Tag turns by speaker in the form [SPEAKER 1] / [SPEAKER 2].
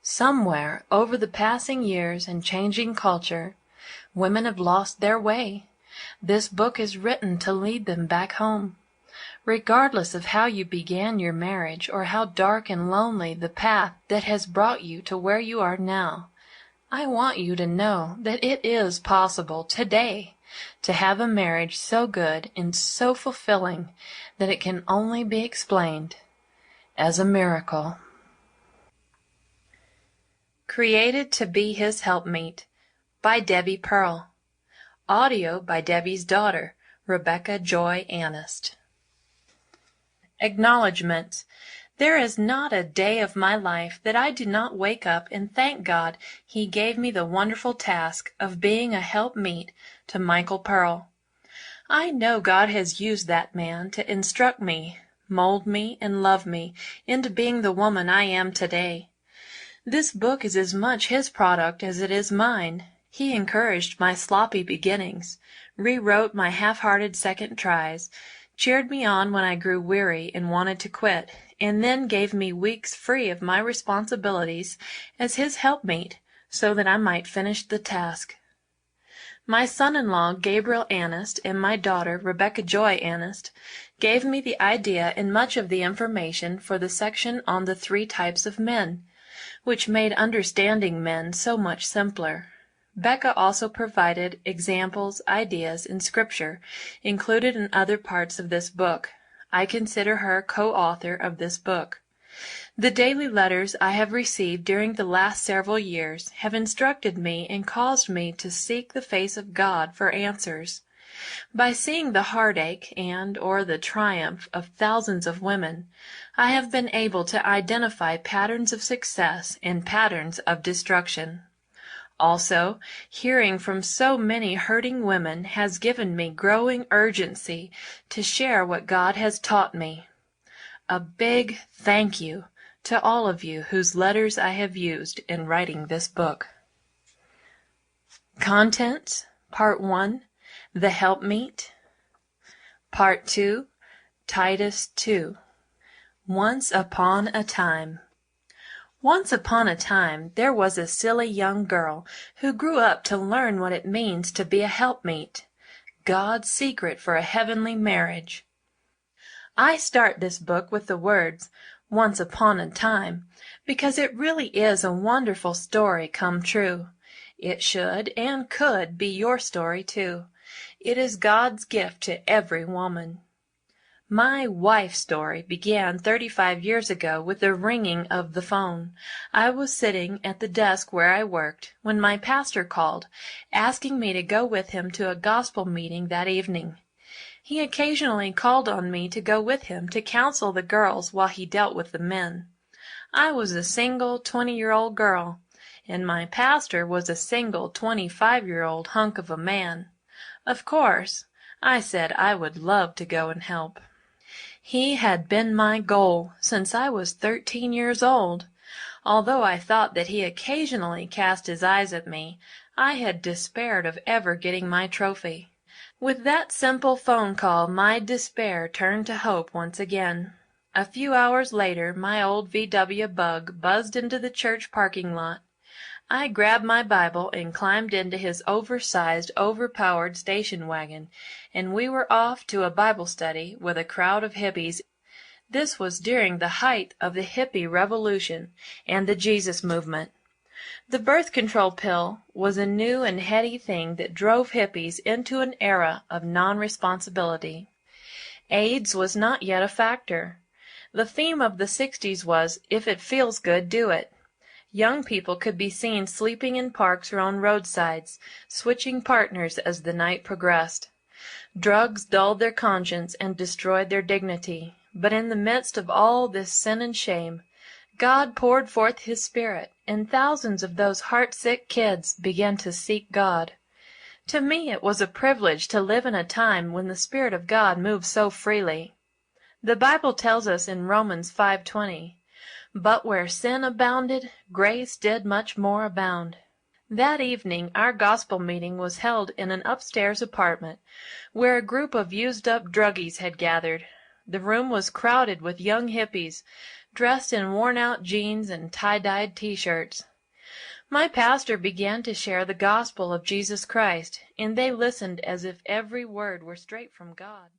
[SPEAKER 1] Somewhere over the passing years and changing culture, women have lost their way. This book is written to lead them back home. Regardless of how you began your marriage or how dark and lonely the path that has brought you to where you are now, I want you to know that it is possible today to have a marriage so good and so fulfilling that it can only be explained as a miracle. Created to be His Helpmeet by Debi Pearl. Audio by Debi's daughter, Rebecca Joy Annist. Acknowledgement. There is not a day of my life that I do not wake up and thank God He gave me the wonderful task of being a helpmeet to Michael Pearl. I know God has used that man to instruct me, mold me, and love me into being the woman I am today. This book is as much his product as it is mine. He encouraged my sloppy beginnings, rewrote my half-hearted second tries, cheered me on when I grew weary and wanted to quit, and then gave me weeks free of my responsibilities as his helpmeet so that I might finish the task. My son-in-law, Gabriel Annist, and my daughter, Rebecca Joy Annist, gave me the idea and much of the information for the section on the 3 types of men, which made understanding men so much simpler. Becca also provided examples, ideas, and scripture included in other parts of this book. I consider her co-author of this book. The daily letters I have received during the last several years have instructed me and caused me to seek the face of God for answers. By seeing the heartache or the triumph of thousands of women, I have been able to identify patterns of success and patterns of destruction. Also, hearing from so many hurting women has given me growing urgency to share what God has taught me. A big thank you to all of you whose letters I have used in writing this book. Contents: Part 1, The Helpmeet. Part 2, Titus 2. Once upon a time. Once upon a time there was a silly young girl who grew up to learn what it means to be a helpmeet, God's secret for a heavenly marriage. I start this book with the words, "Once upon a time," because it really is a wonderful story come true. It should and could be your story too. It is God's gift to every woman. My wife's story began 35 years ago with the ringing of the phone. I was sitting at the desk where I worked when my pastor called, asking me to go with him to a gospel meeting that evening. He occasionally called on me to go with him to counsel the girls while he dealt with the men. I was a single 20-year-old girl, and my pastor was a single 25-year-old hunk of a man. Of course, I said I would love to go and help. He had been my goal since I was 13 years old. Although I thought that he occasionally cast his eyes at me, I had despaired of ever getting my trophy. With that simple phone call my despair turned to hope once again. A few hours later my old VW Bug buzzed into the church parking lot. I grabbed my Bible and climbed into his oversized, overpowered station wagon, and we were off to a Bible study with a crowd of hippies. This was during the height of the hippie revolution and the Jesus movement. The birth control pill was a new and heady thing that drove hippies into an era of non-responsibility. AIDS was not yet a factor. The theme of the 60s was, "If it feels good, do it." Young people could be seen sleeping in parks or on roadsides, switching partners as the night progressed. Drugs dulled their conscience and destroyed their dignity. But in the midst of all this sin and shame, God poured forth His Spirit, and thousands of those heart-sick kids began to seek God. To me it was a privilege to live in a time when the Spirit of God moved so freely. The Bible tells us in Romans 5:20, "But where sin abounded, grace did much more abound." That evening our gospel meeting was held in an upstairs apartment, where a group of used-up druggies had gathered. The room was crowded with young hippies, dressed in worn-out jeans and tie-dyed t-shirts. My pastor began to share the gospel of Jesus Christ, and they listened as if every word were straight from God.